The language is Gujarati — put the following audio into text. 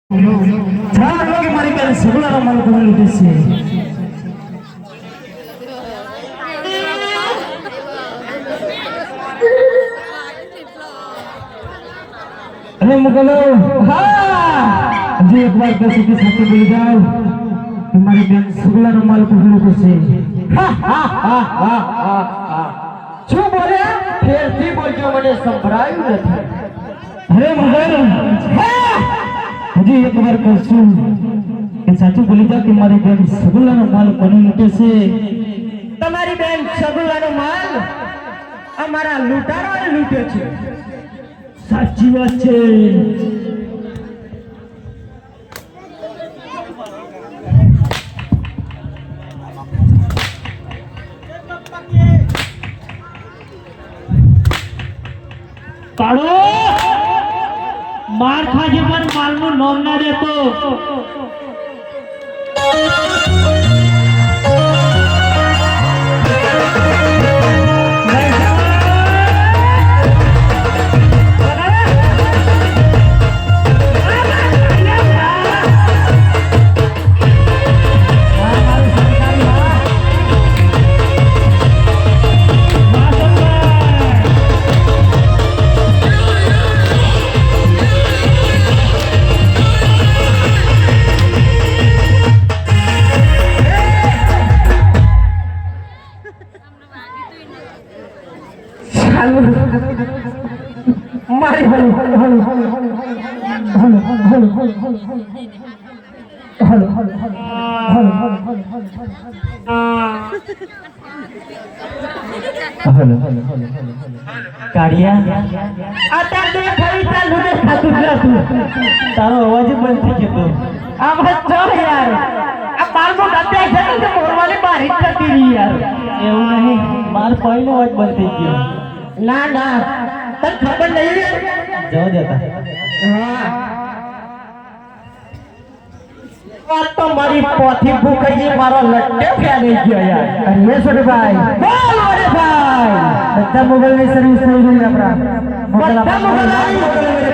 चार लोग मारी के सगळा माल कोण लुटेছে अरे मुगलो हाँ जी एक बार कैसे के साथ बोल जाओ तुम्हारी बहन सगळा माल कोण लुटेছে શું બોલે ફેરથી બોલજો મને સંભળાયું નથી अरे मुगल હજી એક વાર કહું કે સાચું બોલી જા કે મારી બેન સગુલાનો માલ કોને લૂટે છે તમારી બેન સગુલાનો માલ અમારા લૂંટારાએ લૂંટે છે સાચી વાત છે કાળો मार खाजे पण मालનું નામ ના દેતો મારી hello hello hello hello hello hello hello hello કાઢિયા અત્યારે ફરી ચાલુ ને ખાતું જાતું તારો અવાજ બંધ થઈ ગયો આમાં જો યાર આ બાળકો ગાતે છે ને મોરવાની બારી જતી રહી યાર એવું નહીં માર પાઈનો અવાજ બંધ થઈ ગયો ના ના તને ખબર નહીં જવા દેતા હા આ તો મારી પોથી ભૂખાઈ મારો લટ્ટે ફેરી ગયો યાર અરે છોટભાઈ બોલ અરે ભાઈ બધા મોબાઈલ ની સર્વિસ થઈ ગઈ આપણા બધા મોબાઈલ